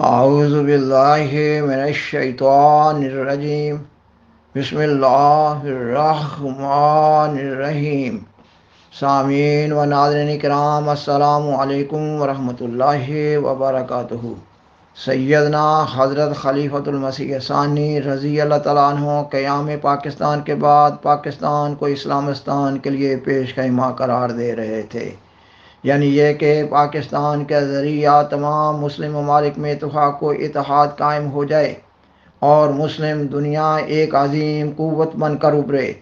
اعوذ باللہ من الشیطان الرجیم بسم اللہ الرحمن الرحیم۔ سامعین و ناظرین کرام، السلام علیکم ورحمۃ اللہ وبرکاتہ۔ سیدنا حضرت خلیفۃ المسیح ثانی رضی اللہ تعالیٰ عنہ قیام پاکستان کے بعد پاکستان کو اسلامستان کے لیے پیش خیمہ قرار دے رہے تھے، یعنی یہ کہ پاکستان کے ذریعہ تمام مسلم ممالک میں اتفاق و اتحاد قائم ہو جائے اور مسلم دنیا ایک عظیم قوت بن کر ابھرے،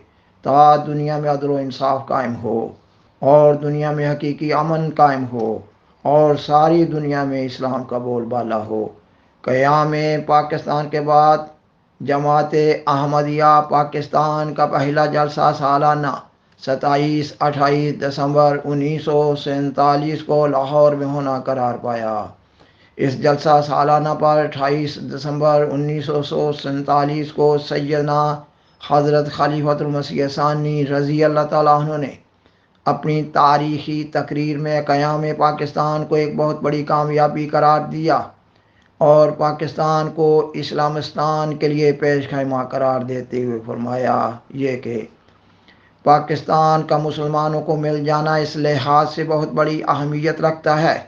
تا دنیا میں عدل و انصاف قائم ہو اور دنیا میں حقیقی امن قائم ہو اور ساری دنیا میں اسلام کا بول بالا ہو۔ قیام پاکستان کے بعد جماعت احمدیہ پاکستان کا پہلا جلسہ سالانہ 27-28 دسمبر 1947 کو لاہور میں ہونا قرار پایا۔ اس جلسہ سالانہ پر 28 دسمبر 1947 کو سیدنا حضرت خلیفۃ المسیح ثانی رضی اللہ تعالیٰ عنہ نے اپنی تاریخی تقریر میں قیام پاکستان کو ایک بہت بڑی کامیابی قرار دیا اور پاکستان کو اسلامستان کے لیے پیش خیمہ قرار دیتے ہوئے فرمایا یہ کہ پاکستان کا مسلمانوں کو مل جانا اس لحاظ سے بہت بڑی اہمیت رکھتا ہے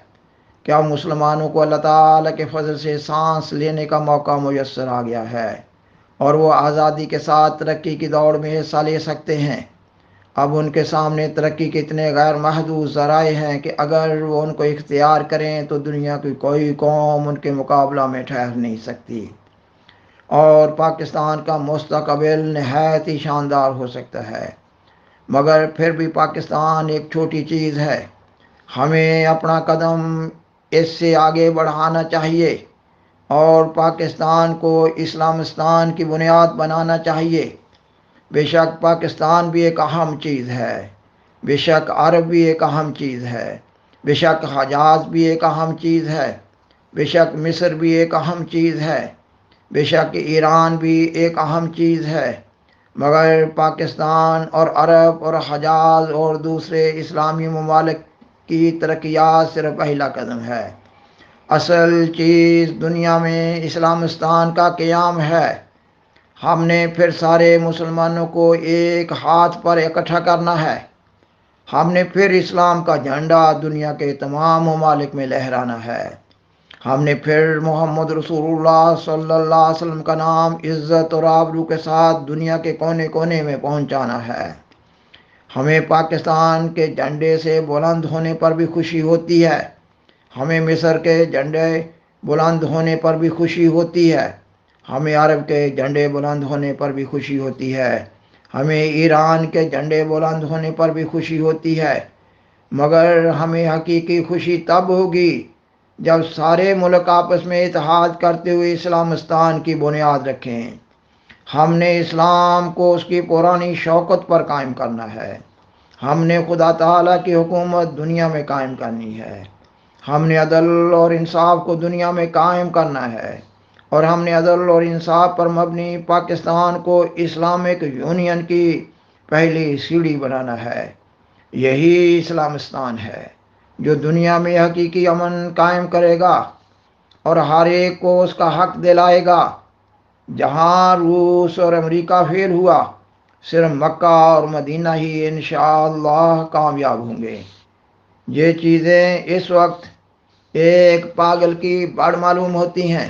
کہ اب مسلمانوں کو اللہ تعالیٰ کے فضل سے سانس لینے کا موقع میسر آ گیا ہے اور وہ آزادی کے ساتھ ترقی کی دوڑ میں حصہ لے سکتے ہیں۔ اب ان کے سامنے ترقی کے اتنے غیر محدود ذرائع ہیں کہ اگر وہ ان کو اختیار کریں تو دنیا کی کوئی قوم ان کے مقابلہ میں ٹھہر نہیں سکتی اور پاکستان کا مستقبل نہایت ہی شاندار ہو سکتا ہے۔ مگر پھر بھی پاکستان ایک چھوٹی چیز ہے، ہمیں اپنا قدم اس سے آگے بڑھانا چاہیے اور پاکستان کو اسلامستان کی بنیاد بنانا چاہیے۔ بے شک پاکستان بھی ایک اہم چیز ہے، بے شک عرب بھی ایک اہم چیز ہے، بے شک حجاز بھی ایک اہم چیز ہے، بے شک مصر بھی ایک اہم چیز ہے، بے شک ایران بھی ایک اہم چیز ہے، مگر پاکستان اور عرب اور حجاز اور دوسرے اسلامی ممالک کی ترقیات صرف پہلا قدم ہے۔ اصل چیز دنیا میں اسلامستان کا قیام ہے۔ ہم نے پھر سارے مسلمانوں کو ایک ہاتھ پر اکٹھا کرنا ہے، ہم نے پھر اسلام کا جھنڈا دنیا کے تمام ممالک میں لہرانا ہے، ہم نے پھر محمد رسول اللہ صلی اللہ علیہ وسلم کا نام عزت اور آبرو کے ساتھ دنیا کے کونے کونے میں پہنچانا ہے۔ ہمیں پاکستان کے جھنڈے سے بلند ہونے پر بھی خوشی ہوتی ہے، ہمیں مصر کے جھنڈے بلند ہونے پر بھی خوشی ہوتی ہے، ہمیں عرب کے جھنڈے بلند ہونے پر بھی خوشی ہوتی ہے، ہمیں ایران کے جھنڈے بلند ہونے پر بھی خوشی ہوتی ہے، مگر ہمیں حقیقی خوشی تب ہوگی جب سارے ملک آپس میں اتحاد کرتے ہوئے اسلامستان کی بنیاد رکھیں۔ ہم نے اسلام کو اس کی پرانی شوکت پر قائم کرنا ہے، ہم نے خدا تعالیٰ کی حکومت دنیا میں قائم کرنی ہے، ہم نے عدل اور انصاف کو دنیا میں قائم کرنا ہے اور ہم نے عدل اور انصاف پر مبنی پاکستان کو اسلامک یونین کی پہلی سیڑھی بنانا ہے۔ یہی اسلامستان ہے جو دنیا میں حقیقی امن قائم کرے گا اور ہر ایک کو اس کا حق دلائے گا۔ جہاں روس اور امریکہ فیل ہوا، صرف مکہ اور مدینہ ہی انشاءاللہ کامیاب ہوں گے۔ یہ چیزیں اس وقت ایک پاگل کی بڑھ معلوم ہوتی ہیں،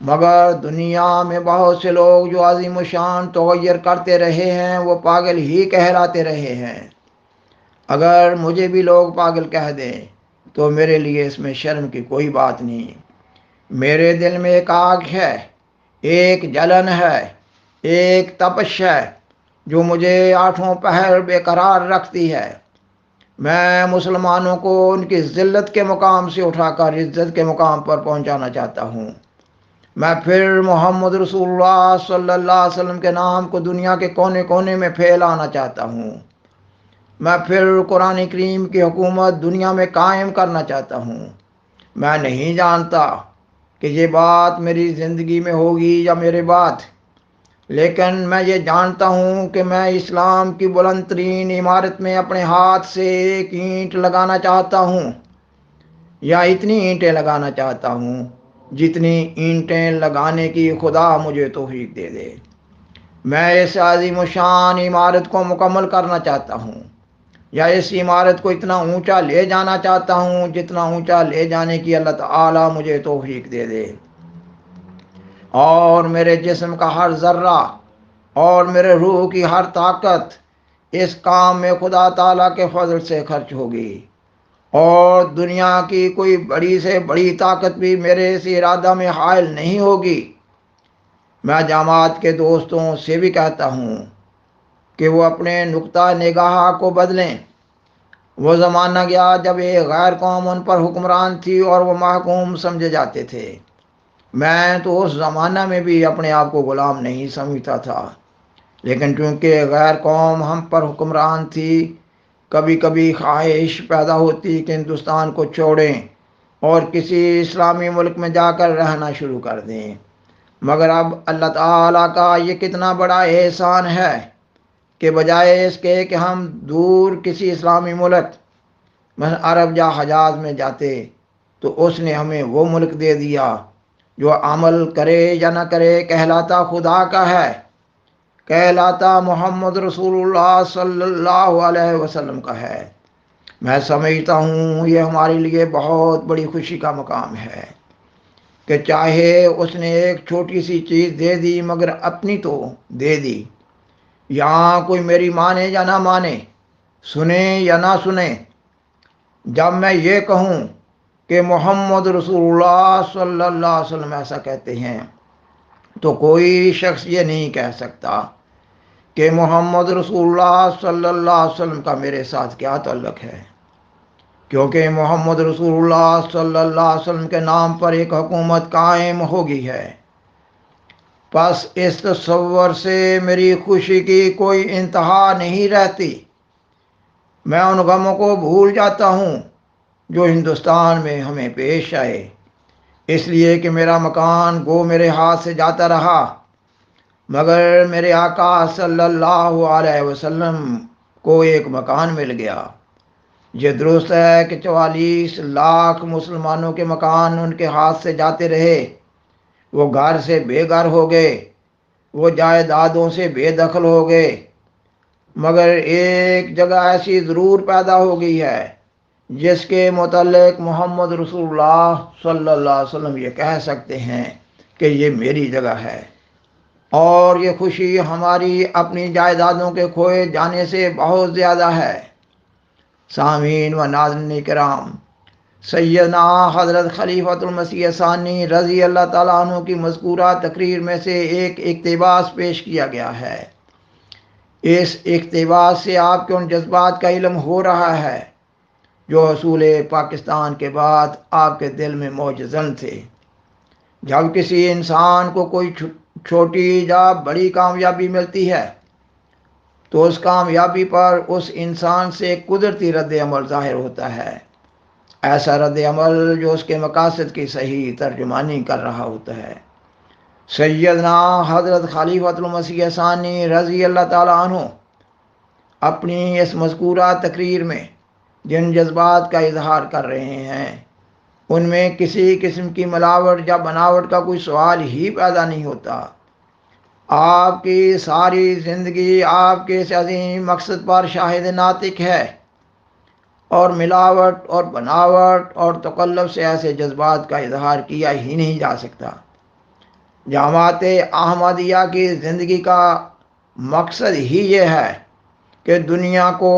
مگر دنیا میں بہت سے لوگ جو عظیم الشان تغیر کرتے رہے ہیں وہ پاگل ہی کہلاتے رہے ہیں۔ اگر مجھے بھی لوگ پاگل کہہ دیں تو میرے لیے اس میں شرم کی کوئی بات نہیں۔ میرے دل میں ایک آگ ہے، ایک جلن ہے، ایک تپش ہے جو مجھے آٹھوں پہر بے قرار رکھتی ہے۔ میں مسلمانوں کو ان کی ذلت کے مقام سے اٹھا کر عزت کے مقام پر پہنچانا چاہتا ہوں۔ میں پھر محمد رسول اللہ صلی اللہ علیہ وسلم کے نام کو دنیا کے کونے کونے میں پھیلانا چاہتا ہوں۔ میں پھر قرآن کریم کی حکومت دنیا میں قائم کرنا چاہتا ہوں۔ میں نہیں جانتا کہ یہ بات میری زندگی میں ہوگی یا میرے بعد، لیکن میں یہ جانتا ہوں کہ میں اسلام کی بلند ترین عمارت میں اپنے ہاتھ سے ایک اینٹ لگانا چاہتا ہوں یا اتنی اینٹیں لگانا چاہتا ہوں جتنی اینٹیں لگانے کی خدا مجھے توفیق دے دے۔ میں اس عظیم و شان عمارت کو مکمل کرنا چاہتا ہوں، یا اس عمارت کو اتنا اونچا لے جانا چاہتا ہوں جتنا اونچا لے جانے کی اللہ تعالیٰ مجھے توفیق دے دے، اور میرے جسم کا ہر ذرہ اور میرے روح کی ہر طاقت اس کام میں خدا تعالیٰ کے فضل سے خرچ ہوگی، اور دنیا کی کوئی بڑی سے بڑی طاقت بھی میرے اس ارادہ میں حائل نہیں ہوگی۔ میں جماعت کے دوستوں سے بھی کہتا ہوں کہ وہ اپنے نقطہ نگاہ کو بدلیں۔ وہ زمانہ گیا جب ایک غیر قوم ان پر حکمران تھی اور وہ محکوم سمجھے جاتے تھے۔ میں تو اس زمانہ میں بھی اپنے آپ کو غلام نہیں سمجھتا تھا، لیکن چونکہ غیر قوم ہم پر حکمران تھی، کبھی کبھی خواہش پیدا ہوتی کہ ہندوستان کو چھوڑیں اور کسی اسلامی ملک میں جا کر رہنا شروع کر دیں، مگر اب اللہ تعالیٰ کا یہ کتنا بڑا احسان ہے کہ بجائے اس کے کہ ہم دور کسی اسلامی ملک مثلا عرب یا حجاز میں جاتے، تو اس نے ہمیں وہ ملک دے دیا جو عمل کرے یا نہ کرے کہلاتا خدا کا ہے، کہلاتا محمد رسول اللہ صلی اللہ علیہ وسلم کا ہے۔ میں سمجھتا ہوں یہ ہمارے لیے بہت بڑی خوشی کا مقام ہے کہ چاہے اس نے ایک چھوٹی سی چیز دے دی مگر اپنی تو دے دی۔ یہاں کوئی میری مانے یا نہ مانے، سنے یا نہ سنے، جب میں یہ کہوں کہ محمد رسول اللہ صلی اللہ علیہ وسلم ایسا کہتے ہیں، تو کوئی شخص یہ نہیں کہہ سکتا کہ محمد رسول اللہ صلی اللہ علیہ وسلم کا میرے ساتھ کیا تعلق ہے، کیونکہ محمد رسول اللہ صلی اللہ علیہ وسلم کے نام پر ایک حکومت قائم ہو گئی ہے۔ پس اس تصور سے میری خوشی کی کوئی انتہا نہیں رہتی۔ میں ان غموں کو بھول جاتا ہوں جو ہندوستان میں ہمیں پیش آئے، اس لیے کہ میرا مکان گو میرے ہاتھ سے جاتا رہا، مگر میرے آقا صلی اللہ علیہ وسلم کو ایک مکان مل گیا۔ یہ درست ہے کہ 44 لاکھ مسلمانوں کے مکان ان کے ہاتھ سے جاتے رہے، وہ گھر سے بے گھر ہو گئے، وہ جائیدادوں سے بے دخل ہو گئے، مگر ایک جگہ ایسی ضرور پیدا ہو گئی ہے جس کے متعلق محمد رسول اللہ صلی اللہ علیہ وسلم یہ کہہ سکتے ہیں کہ یہ میری جگہ ہے، اور یہ خوشی ہماری اپنی جائیدادوں کے کھوئے جانے سے بہت زیادہ ہے۔ سامعین و ناظرین کرام، سیدنا حضرت خلیفۃ المسیح ثانی رضی اللہ تعالیٰ عنہ کی مذکورہ تقریر میں سے ایک اقتباس پیش کیا گیا ہے۔ اس اقتباس سے آپ کے ان جذبات کا علم ہو رہا ہے جو حصول پاکستان کے بعد آپ کے دل میں موجزن تھے۔ جب کسی انسان کو کوئی چھوٹی یا بڑی کامیابی ملتی ہے تو اس کامیابی پر اس انسان سے قدرتی رد عمل ظاہر ہوتا ہے، ایسا رد عمل جو اس کے مقاصد کی صحیح ترجمانی کر رہا ہوتا ہے۔ سیدنا حضرت خلیفۃ المسیح ثانی رضی اللہ تعالیٰ عنہ اپنی اس مذکورہ تقریر میں جن جذبات کا اظہار کر رہے ہیں، ان میں کسی قسم کی ملاوٹ یا بناوٹ کا کوئی سوال ہی پیدا نہیں ہوتا۔ آپ کی ساری زندگی آپ کے اس عظیم مقصد پر شاہد ناطق ہے، اور ملاوٹ اور بناوٹ اور تقلب سے ایسے جذبات کا اظہار کیا ہی نہیں جا سکتا۔ جماعت احمدیہ کی زندگی کا مقصد ہی یہ ہے کہ دنیا کو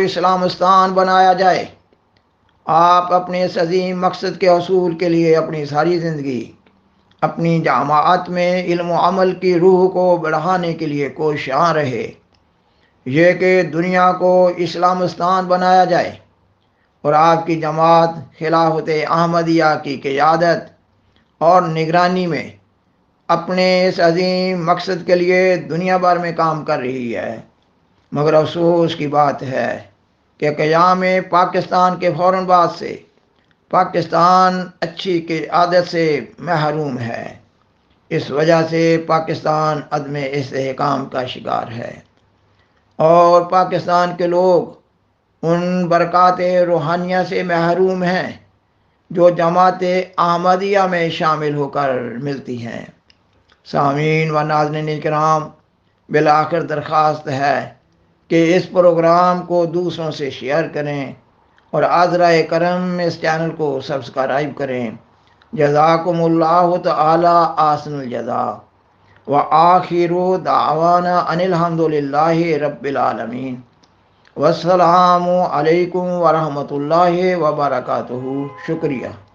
اسلامستان بنایا جائے۔ آپ اپنے اس عظیم مقصد کے حصول کے لیے اپنی ساری زندگی اپنی جماعت میں علم و عمل کی روح کو بڑھانے کے لیے کوشاں رہے، یہ کہ دنیا کو اسلامستان بنایا جائے، اور آپ کی جماعت خلافت احمدیہ کی قیادت اور نگرانی میں اپنے اس عظیم مقصد کے لیے دنیا بھر میں کام کر رہی ہے۔ مگر افسوس کی بات ہے کہ قیام پاکستان کے فوراً بعد سے پاکستان اچھی قیادت سے محروم ہے۔ اس وجہ سے پاکستان عدم استحکام کا شکار ہے، اور پاکستان کے لوگ ان برکات روحانیہ سے محروم ہیں جو جماعت احمدیہ میں شامل ہو کر ملتی ہیں۔ سامعین و ناظرین کرام، بالآخر درخواست ہے کہ اس پروگرام کو دوسروں سے شیئر کریں اور عذرا کرم اس چینل کو سبسکرائب کریں۔ جزاکم اللہ تعالی احسن الجزاء وآخر دعوانا ان الحمد للہ رب العالمین۔ والسلام علیکم ورحمۃ اللہ وبرکاتہ۔ شکریہ۔